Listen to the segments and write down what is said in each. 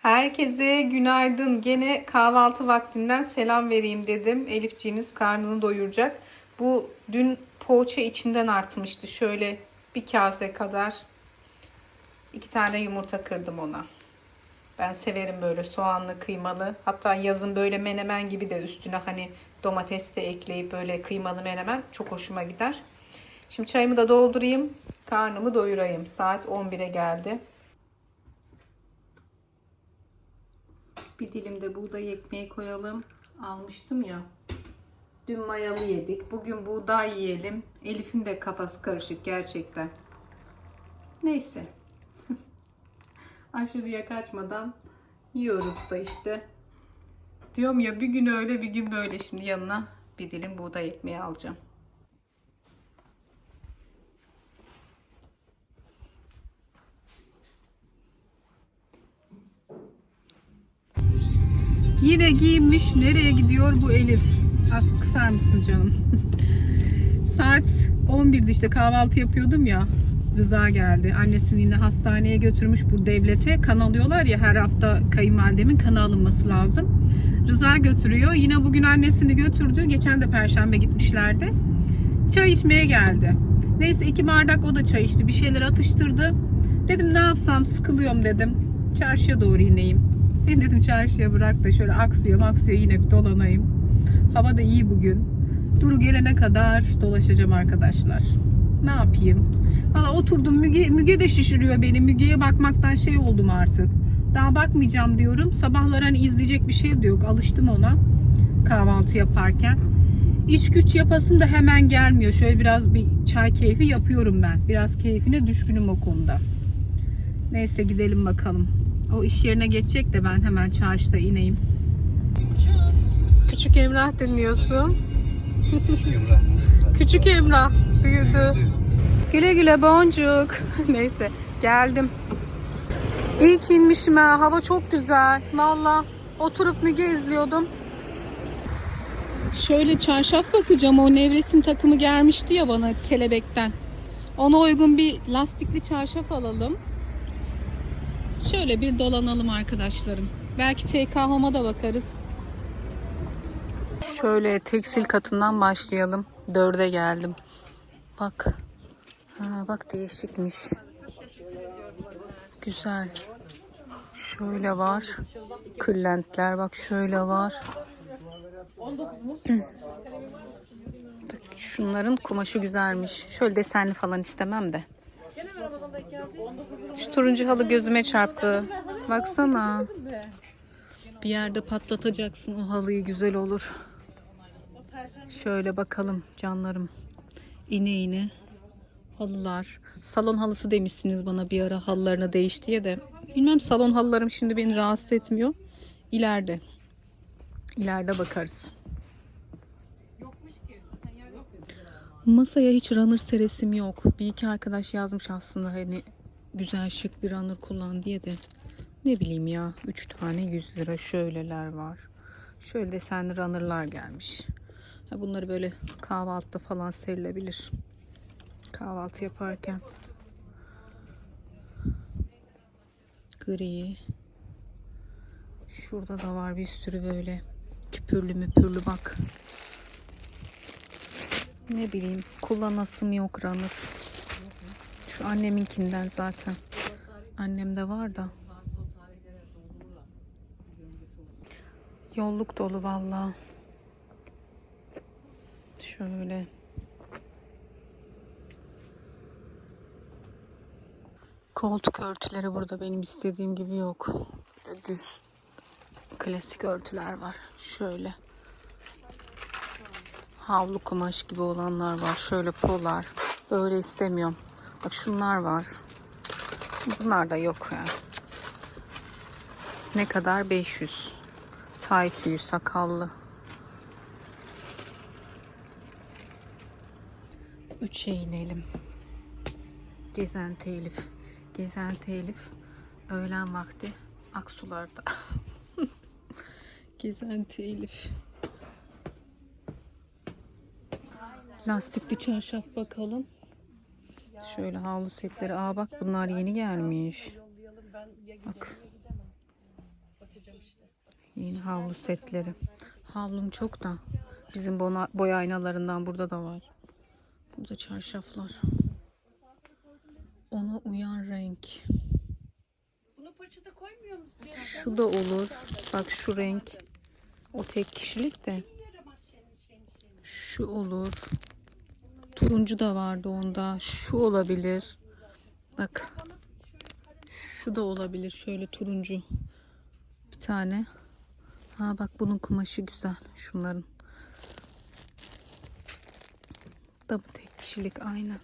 Herkese günaydın. Gene kahvaltı vaktinden selam vereyim dedim. Elifciğiniz karnını doyuracak. Bu dün poğaça içinden artmıştı. Şöyle bir kase kadar 2 tane yumurta kırdım ona. Ben severim böyle soğanlı, kıymalı. Hatta yazın böyle menemen gibi de üstüne hani domates de ekleyip böyle kıymalı menemen çok hoşuma gider. Şimdi çayımı da doldurayım. Karnımı doyurayım. Saat 11'e geldi. Bir dilim de buğday ekmeği koyalım. Almıştım ya. Dün mayalı yedik. Bugün buğday yiyelim. Elif'in de kafası karışık gerçekten. Neyse. Aşırıya kaçmadan yiyoruz da işte. Diyorum ya bir gün öyle bir gün böyle. Şimdi yanına bir dilim buğday ekmeği alacağım. Yine giyinmiş. Nereye gidiyor bu Elif? Az kısar mısın canım? Saat 11'de işte kahvaltı yapıyordum ya. Rıza geldi. Annesini yine hastaneye götürmüş, bu devlete kan alıyorlar ya, her hafta kayınvalidemin kanı alınması lazım. Rıza götürüyor. Yine bugün annesini götürdü. Geçen de Perşembe gitmişlerdi. Çay içmeye geldi. Neyse 2 bardak o da çay içti. Bir şeyler atıştırdı. Dedim ne yapsam, sıkılıyorum dedim. Çarşıya doğru ineyim. Ben dedim çarşıya bırak da şöyle Aksu'ya yine bir dolanayım. Hava da iyi bugün. Duru gelene kadar dolaşacağım arkadaşlar. Ne yapayım? Valla oturdum, Müge de şişiriyor beni. Müge'ye bakmaktan şey oldum artık. Daha bakmayacağım diyorum. Sabahlar hani izleyecek bir şey de yok. Alıştım ona kahvaltı yaparken. İş güç yapasım da hemen gelmiyor. Şöyle biraz bir çay keyfi yapıyorum ben. Biraz keyfine düşkünüm o konuda. Neyse gidelim bakalım. O iş yerine geçecek de ben hemen çarşıda ineyim. Küçük Emrah dinliyorsun. Küçük Emrah büyüdü. Güle güle boncuk. Neyse geldim. İlk inmişim ha. Hava çok güzel. Valla oturup Müge izliyordum. Şöyle çarşaf bakacağım. O Nevresim takımı gelmişti ya bana Kelebek'ten. Ona uygun bir lastikli çarşaf alalım. Şöyle bir dolanalım arkadaşlarım. Belki TK Home'a da bakarız. Şöyle tekstil katından başlayalım. 4'e geldim. Bak. Bak değişikmiş. Güzel. Şöyle var. Kırlentler bak şöyle var. Şunların kumaşı güzelmiş. Şöyle desenli falan istemem de. Şu turuncu halı gözüme çarptı. Baksana. Bir yerde patlatacaksın o halıyı, güzel olur. Şöyle bakalım canlarım. İğne halılar. Salon halısı demişsiniz bana bir ara, halılarını değiş diye de. Bilmem, salon halılarım şimdi beni rahatsız etmiyor. İleride bakarız. Masaya hiç runner seresim yok. Bir iki arkadaş yazmış aslında hani güzel şık bir runner kullan diye de. Ne bileyim ya, 3 tane 100 lira şöyleler var. Şöyle desenli runner'lar gelmiş. Bunları böyle kahvaltıda falan serilebilir. Kahvaltı yaparken. Gri. Şurada da var bir sürü böyle küpürlü müpürlü bak. Ne bileyim, kullanasım yok runner. Şu anneminkinden zaten. Annemde var da. Yolluk dolu vallahi. Şöyle. Koltuk örtüleri burada benim istediğim gibi yok. Böyle düz klasik örtüler var. Şöyle. Havlu kumaş gibi olanlar var. Şöyle polar. Böyle istemiyorum. Bak şunlar var. Bunlar da yok yani. Ne kadar? 500. Tay tüyü, sakallı. 3'e inelim. Gezenti Elif. Gezenti Elif. Öğlen vakti Aksular'da. Gezenti Elif. Lastikli çarşaf bakalım. Şöyle havlu setleri. Bak bunlar yeni gelmiş. Bak. Yine havlu setleri. Havlum çok da. Bizim boy aynalarından burada da var. Burada çarşaflar. Ona uyan renk. Bunu paçada koymuyor musun? Şu da olur. Bak şu renk. O tek kişilik de. Şu olur. Turuncu da vardı onda. Şu olabilir. Bak. Şu da olabilir. Şöyle turuncu. Bir tane. Ha bak bunun kumaşı güzel. Şunların. Da bu tek kişilik aynen.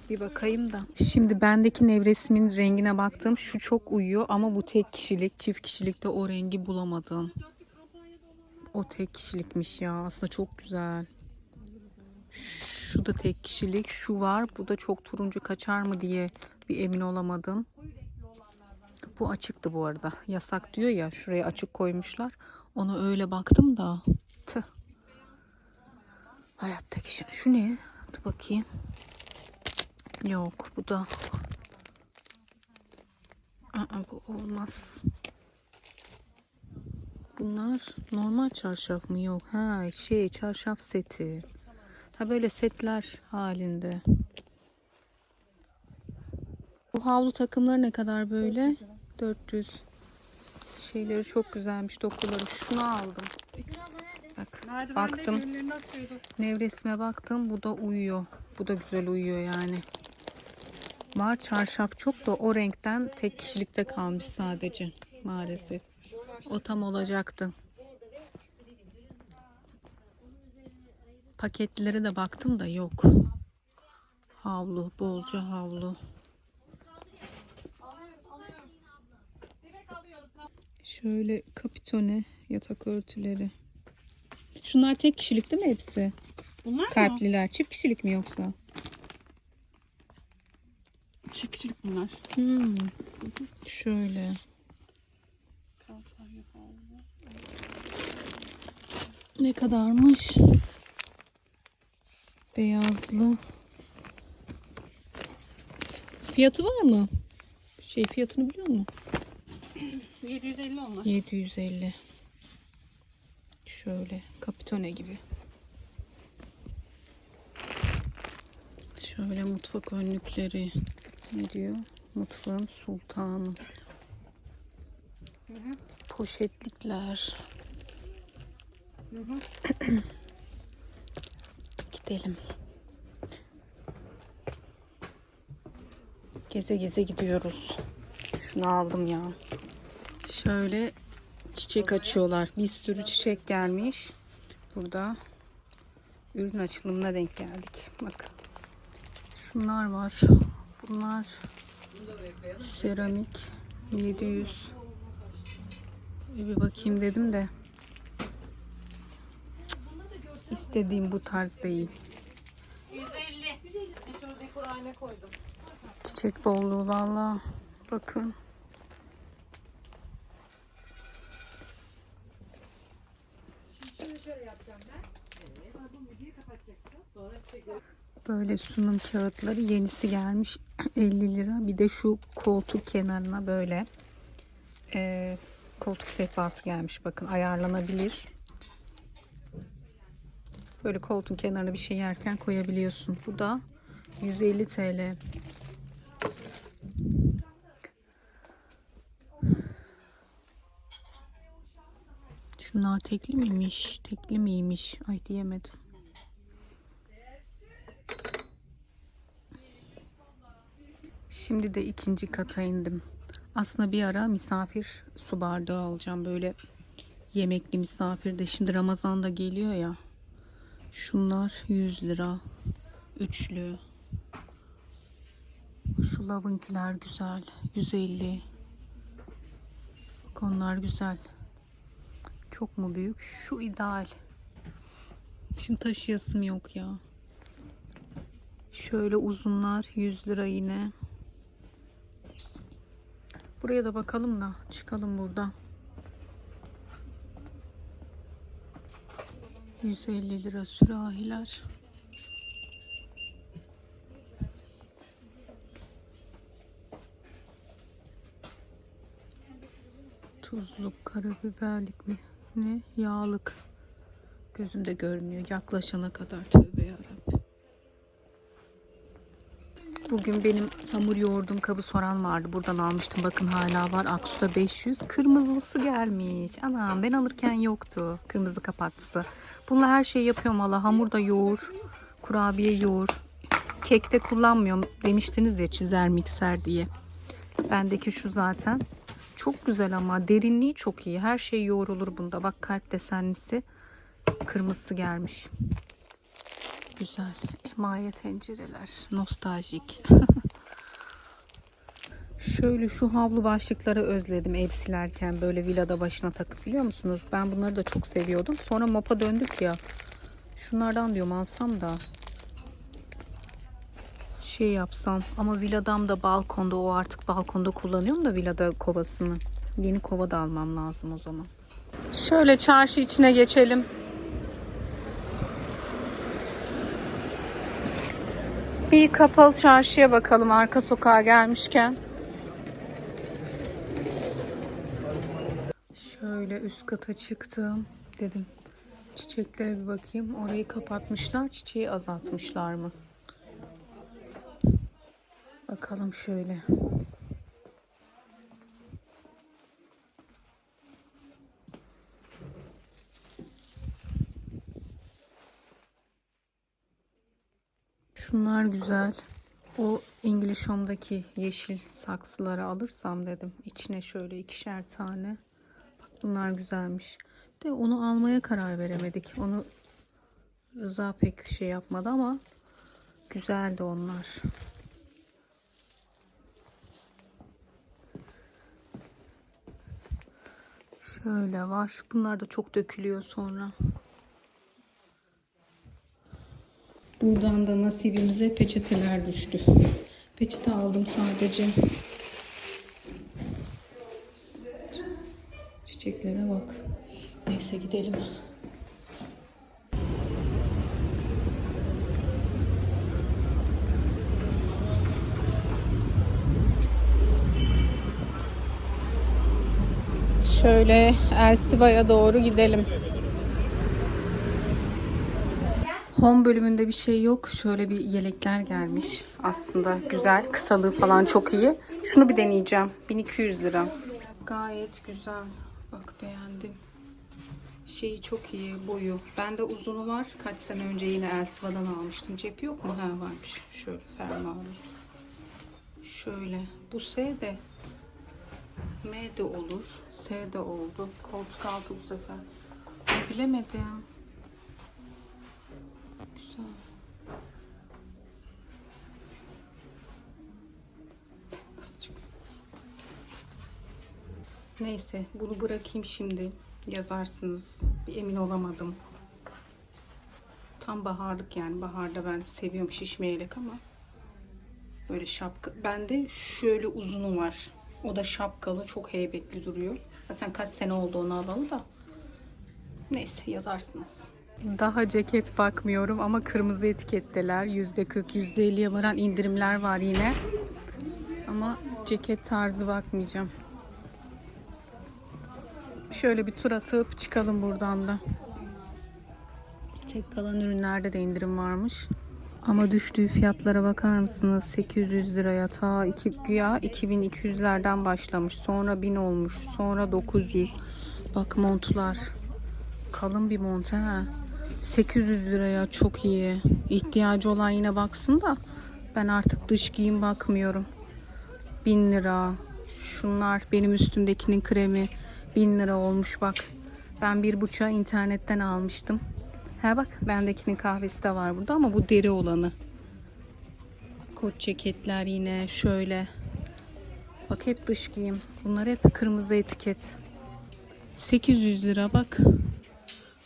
Bir bakayım da. Şimdi bendeki nevresimin rengine baktım. Şu çok uyuyor ama bu tek kişilik. Çift kişilikte o rengi bulamadım. O tek kişilikmiş ya. Aslında çok güzel. Şu da tek kişilik. Şu var. Bu da çok turuncu kaçar mı diye bir emin olamadım. Bu açıktı bu arada. Yasak diyor ya. Şuraya açık koymuşlar. Ona öyle baktım da. Tüh. Hayattaki şey. Şu ne? Dur bakayım. Yok bu da. Bu olmaz. Bunlar normal çarşaf mı? Yok. Ha çarşaf seti. Ha böyle setler halinde. Bu havlu takımları ne kadar böyle? 400. Şeyleri çok güzelmiş, dokuları. Şunu aldım. Bak, baktım. Nevresime baktım. Bu da uyuyor. Bu da güzel uyuyor yani. Var çarşaf çok da o renkten tek kişilikte kalmış sadece. Maalesef. O tam olacaktı. Paketlere de baktım da yok. Havlu, bolca havlu. Şöyle kapitone yatak örtüleri. Şunlar tek kişilik değil mi hepsi? Bunlar Kalpliler. Mı? Çift kişilik mi yoksa? Çift kişilik bunlar. Şöyle. Ne kadarmış? Beyazlı. Fiyatı var mı? Fiyatını biliyor musun? 750 onlar. 750. Şöyle kapitone gibi. Şöyle mutfak önlükleri. Ne diyor? Mutfağın sultanı. Poşetlikler. Gidelim. Geze geze gidiyoruz. Şunu aldım ya. Şöyle çiçek açıyorlar. Bir sürü çiçek gelmiş. Burada ürün açılımına denk geldik. Bakın. Şunlar var. Bunlar seramik 700. Bir bakayım dedim de. İstediğim bu tarz değil. 150. Şöyle dekor ayna koydum. Çiçek bolluğu valla. Bakın. Böyle sunum kağıtları yenisi gelmiş 50 lira. Bir de şu koltuk kenarına böyle koltuk sehpası gelmiş. Bakın ayarlanabilir. Böyle koltuğun kenarına bir şey yerken koyabiliyorsun. Bu da 150 TL. Şunlar tekli miymiş? Tekli miymiş? Ay diyemedim. Şimdi de ikinci kata indim. Aslında bir ara misafir su bardağı alacağım. Böyle yemekli misafir de. Şimdi Ramazan da geliyor ya. Şunlar 100 lira. Üçlü. Şu lavınkiler güzel. 150. Bak onlar güzel. Çok mu büyük? Şu ideal. Şimdi taşıyasım yok ya. Şöyle uzunlar 100 lira yine. Buraya da bakalım da çıkalım buradan. 150 lira sürahiler. Tuzluk, karabiberlik mi? Ne? Yağlık. Gözümde görünüyor. Yaklaşana kadar tövbe yarabbim. Bugün benim hamur yoğurdum kabı soran vardı. Buradan almıştım. Bakın hala var. Aksu'da 500. Kırmızısı gelmiş. Anam ben alırken yoktu. Kırmızı kapaklısı. Bununla her şeyi yapıyorum valla. Hamur da yoğur. Kurabiye yoğur. Kekte kullanmıyorum. Demiştiniz ya çizer mikser diye. Bendeki şu zaten. Çok güzel ama derinliği çok iyi. Her şey yoğrulur bunda. Bak kalp desenlisi. Kırmızısı gelmiş. Güzel. Emaye tencereler. Nostaljik. Şöyle şu havlu başlıkları özledim ev silerken. Böyle villada başına takıp biliyor musunuz? Ben bunları da çok seviyordum. Sonra mopa döndük ya. Şunlardan diyorum alsam da. Şey yapsam. Ama villadam da balkonda. O artık balkonda kullanıyorum da villada kovasını. Yeni kova da almam lazım o zaman. Şöyle çarşı içine geçelim. Bir kapalı çarşıya bakalım arka sokağa gelmişken. Şöyle üst kata çıktım. Dedim çiçeklere bir bakayım. Orayı kapatmışlar. Çiçeği azaltmışlar mı? Bakalım şöyle. Şunlar güzel. O English Home'daki yeşil saksıları alırsam dedim. İçine şöyle 2'şer tane. Bak bunlar güzelmiş. De onu almaya karar veremedik. Onu Rıza pek şey yapmadı ama güzeldi onlar. Şöyle var. Bunlar da çok dökülüyor sonra. Buradan da nasibimize peçeteler düştü. Peçete aldım sadece. Çiçeklere bak. Neyse gidelim. Şöyle Elsiva'ya doğru gidelim. Home bölümünde bir şey yok. Şöyle bir yelekler gelmiş. Aslında güzel. Kısalığı falan çok iyi. Şunu bir deneyeceğim. 1200 lira. Gayet güzel. Bak beğendim. Şeyi çok iyi. Boyu. Bende uzunu var. Kaç sene önce yine Elsiva'dan almıştım. Cep yok mu? Ha varmış. Şöyle fermuarlı. Şöyle. Bu S de M de olur. S de oldu. Koltuk altı bu sefer. Bilemedim. Güzel. Neyse bunu bırakayım şimdi. Yazarsınız. Bir emin olamadım. Tam baharlık yani. Baharda ben seviyorum şişme yelek ama böyle şapka. Bende şöyle uzunu var. O da şapkalı. Çok heybetli duruyor. Zaten kaç sene oldu onu alalı da. Neyse yazarsınız. Daha ceket bakmıyorum ama kırmızı etiketteler. %40, %50'ye varan indirimler var yine. Ama ceket tarzı bakmayacağım. Şöyle bir tur atıp çıkalım buradan da. Tek kalan ürünlerde de indirim varmış. Ama düştüğü fiyatlara bakar mısınız? 800 liraya ta güya 2200'lerden başlamış. Sonra 1000 olmuş. Sonra 900. Bak montlar. Kalın bir mont ha. 800 liraya çok iyi. İhtiyacı olan yine baksın da ben artık dış giyim bakmıyorum. 1000 lira. Şunlar benim üstümdekinin kremi 1000 lira olmuş bak. Ben 1,5'a internetten almıştım. Ha bak bendekinin kahvesi de var burada ama bu deri olanı. Kot ceketler yine şöyle. Bak hep dış giyim. Bunlar hep kırmızı etiket. 800 lira bak.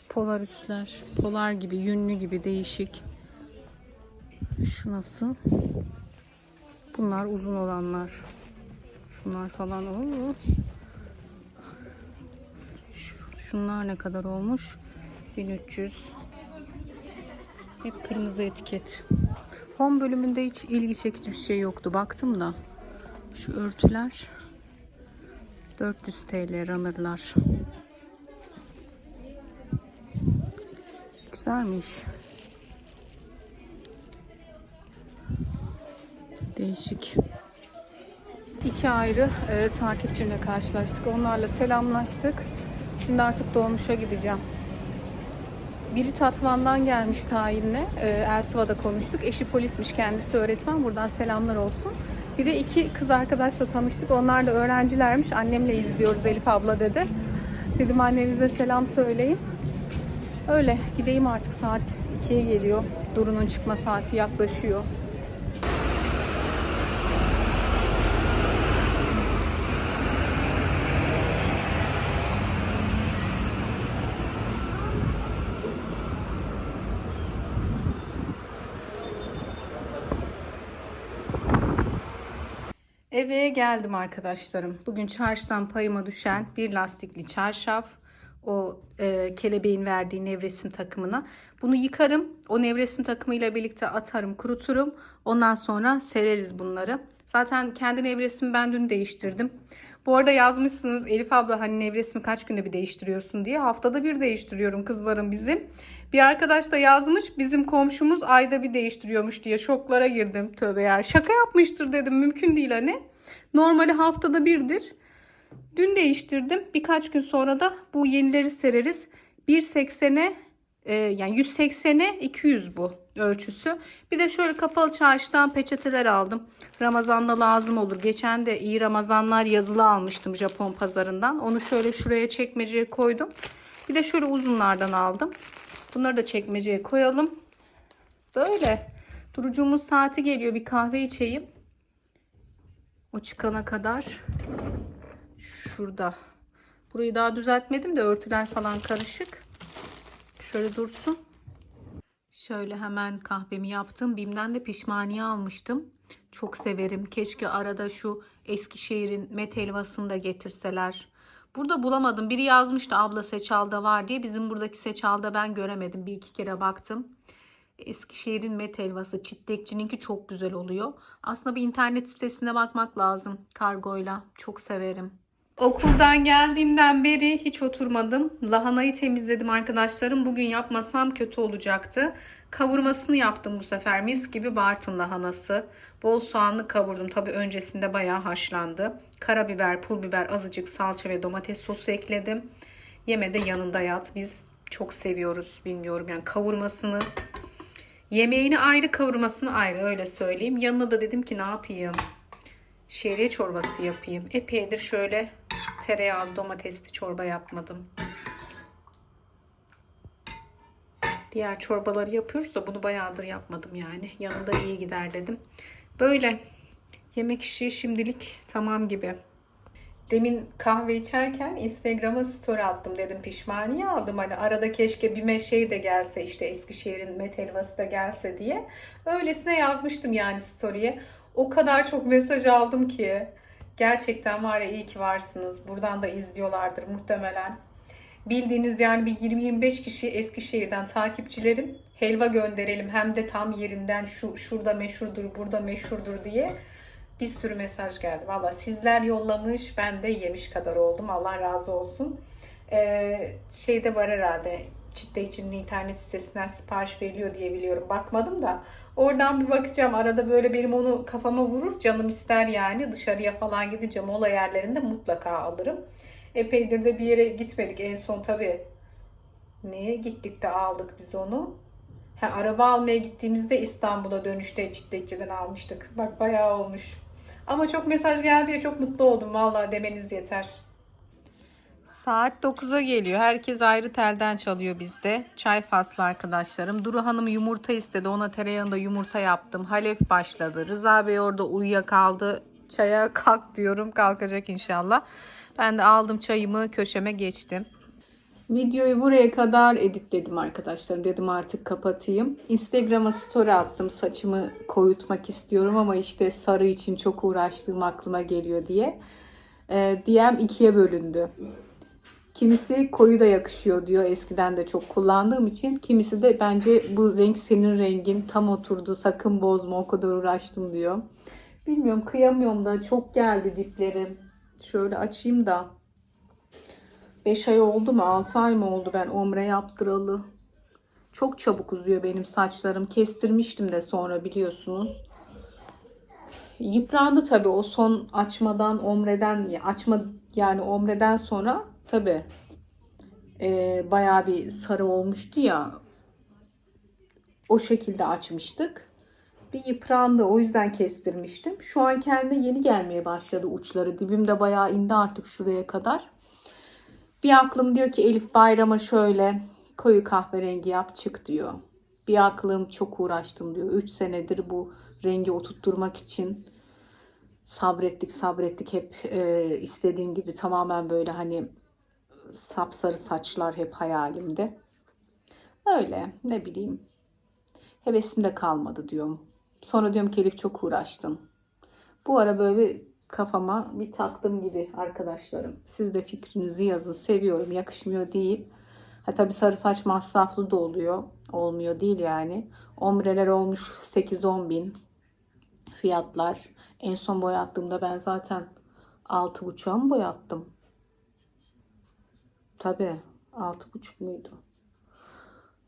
Polar üstler. Polar gibi, yünlü gibi değişik. Şu nasıl? Bunlar uzun olanlar. Şunlar falan. Şunlar ne kadar olmuş? 1300. Hep kırmızı etiket. Home bölümünde hiç ilgi çekici bir şey yoktu. Baktım da. Şu örtüler 400 TL runner'lar. Güzelmiş. Değişik. İki ayrı takipçimle karşılaştık. Onlarla selamlaştık. Şimdi artık dolmuşa gideceğim. Biri Tatvan'dan gelmiş tayinle. Elsiva'da konuştuk. Eşi polismiş, kendisi öğretmen. Buradan selamlar olsun. Bir de iki kız arkadaşla tanıştık. Onlar da öğrencilermiş. Annemle izliyoruz Elif abla dedi. Dedim annenize selam söyleyin. Öyle gideyim artık, saat 2'ye geliyor. Duru'nun çıkma saati yaklaşıyor. Eve geldim arkadaşlarım. Bugün çarşıdan payıma düşen bir lastikli çarşaf. O kelebeğin verdiği nevresim takımına. Bunu yıkarım. O nevresim takımıyla birlikte atarım, kuruturum. Ondan sonra sereriz bunları. Zaten kendi nevresimi ben dün değiştirdim. Bu arada yazmışsınız Elif abla hani nevresimi kaç günde bir değiştiriyorsun diye. Haftada bir değiştiriyorum kızlarım bizim. Bir arkadaş da yazmış bizim komşumuz ayda bir değiştiriyormuş diye. Şoklara girdim. Tövbe ya, şaka yapmıştır dedim, mümkün değil hani. Normali haftada birdir. Dün değiştirdim. Birkaç gün sonra da bu yenileri sereriz. 1.80'e yani 180'e 200 bu ölçüsü. Bir de şöyle kapalı çarşıdan peçeteler aldım. Ramazan'da lazım olur. Geçen de iyi Ramazanlar yazılı almıştım Japon pazarından. Onu şöyle şuraya çekmeceye koydum. Bir de şöyle uzunlardan aldım. Bunları da çekmeceye koyalım. Böyle. Durucumuz saati geliyor. Bir kahve içeyim. O çıkana kadar. Şurada. Burayı daha düzeltmedim de örtüler falan karışık. Şöyle dursun. Şöyle hemen kahvemi yaptım. Bim'den de pişmaniye almıştım. Çok severim. Keşke arada şu Eskişehir'in met helvasını da getirseler. Burada bulamadım. Biri yazmıştı abla Seçal'da var diye. Bizim buradaki Seçal'da ben göremedim. Bir iki kere baktım. Eskişehir'in met helvası. Çitlekçininki çok güzel oluyor. Aslında bir internet sitesine bakmak lazım kargoyla. Çok severim. Okuldan geldiğimden beri hiç oturmadım. Lahanayı temizledim arkadaşlarım. Bugün yapmasam kötü olacaktı. Kavurmasını yaptım bu sefer. Mis gibi Bartın lahanası. Bol soğanlı kavurdum. Tabii öncesinde bayağı haşlandı. Karabiber, pul biber, azıcık salça ve domates sosu ekledim. Yeme de yanında yat. Biz çok seviyoruz. Bilmiyorum yani kavurmasını. Yemeğini ayrı, kavurmasını ayrı, öyle söyleyeyim. Yanına da dedim ki ne yapayım? Şehriye çorbası yapayım. Epeydir şöyle tereyağlı domatesli çorba yapmadım. Diğer çorbaları yapıyoruz da bunu bayağıdır yapmadım yani. Yanında iyi gider dedim. Böyle yemek işi şimdilik tamam gibi. Demin kahve içerken Instagram'a story attım, dedim pişmaniye aldım. Hani arada keşke bir şey de gelse, işte Eskişehir'in met helvası da gelse diye. Öylesine yazmıştım yani story'e. O kadar çok mesaj aldım ki. Gerçekten var ya, iyi ki varsınız. Buradan da izliyorlardır muhtemelen. Bildiğiniz yani bir 20-25 kişi Eskişehir'den takipçilerim. Helva gönderelim hem de tam yerinden, şurada meşhurdur, burada meşhurdur diye. Bir sürü mesaj geldi. Valla sizler yollamış, ben de yemiş kadar oldum. Allah razı olsun. Şeyde var herhalde. Çitlekçinin internet sitesinden sipariş veriliyor diye biliyorum. Bakmadım da. Oradan bir bakacağım. Arada böyle benim onu kafama vurur. Canım ister yani. Dışarıya falan gidince mola yerlerinde mutlaka alırım. Epeydir de bir yere gitmedik. En son tabii. Neye gittik de aldık biz onu? Araba almaya gittiğimizde İstanbul'a dönüşte Çitlekçi'den almıştık. Bak bayağı olmuş. Ama çok mesaj geldi ya, çok mutlu oldum. Vallahi demeniz yeter. Saat 9'a geliyor. Herkes ayrı telden çalıyor bizde. Çay faslı arkadaşlarım. Duru Hanım yumurta istedi. Ona tereyağında yumurta yaptım. Halef başladı. Rıza Bey orada uyuyakaldı. Çaya kalk diyorum. Kalkacak inşallah. Ben de aldım çayımı, köşeme geçtim. Videoyu buraya kadar editledim arkadaşlarım. Dedim artık kapatayım. Instagram'a story attım. Saçımı koyutmak istiyorum ama işte sarı için çok uğraştığım aklıma geliyor diye. DM ikiye bölündü. Kimisi koyu da yakışıyor diyor. Eskiden de çok kullandığım için. Kimisi de bence bu renk senin rengin, tam oturdu, sakın bozma, o kadar uğraştım diyor. Bilmiyorum, kıyamıyorum da çok geldi diplerim. Şöyle açayım da. 5 ay oldu mu? 6 ay mı oldu ben omre yaptıralı? Çok çabuk uzuyor benim saçlarım. Kestirmiştim de sonra biliyorsunuz. Yıprandı tabii o son açmadan yani omreden sonra tabii bayağı bir sarı olmuştu ya. O şekilde açmıştık. Bir yıprandı. O yüzden kestirmiştim. Şu an kendine yeni gelmeye başladı uçları. Dibimde bayağı indi artık şuraya kadar. Bir aklım diyor ki Elif bayrama şöyle koyu kahverengi yap çık diyor. Bir aklım çok uğraştım diyor. 3 senedir bu rengi oturtturmak için sabrettik hep istediğim gibi tamamen böyle hani sapsarı saçlar hep hayalimde. Öyle ne bileyim hevesim de kalmadı diyorum. Sonra diyorum ki Elif çok uğraştın. Bu ara böyle bir kafama bir taktım gibi arkadaşlarım. Siz de fikrinizi yazın. Seviyorum, yakışmıyor değil. Ha tabii sarı saç masraflı da oluyor. Olmuyor değil yani. Omreler olmuş 8-10 bin fiyatlar. En son boyattığımda ben zaten 6,5'a mı boyattım? Tabii 6,5 muydu?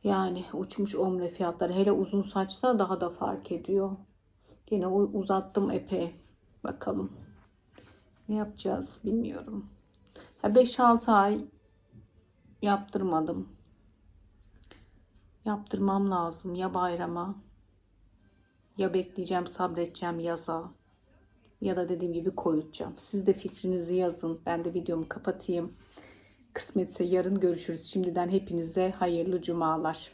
Yani uçmuş omre fiyatları. Hele uzun saçsa daha da fark ediyor. Yine uzattım epey. Bakalım. Ne yapacağız bilmiyorum. 5-6 ay yaptırmadım. Yaptırmam lazım. Ya bayrama ya bekleyeceğim sabredeceğim yaza. Ya da dediğim gibi koyutacağım. Siz de fikrinizi yazın. Ben de videomu kapatayım. Kısmetse yarın görüşürüz. Şimdiden hepinize hayırlı cumalar.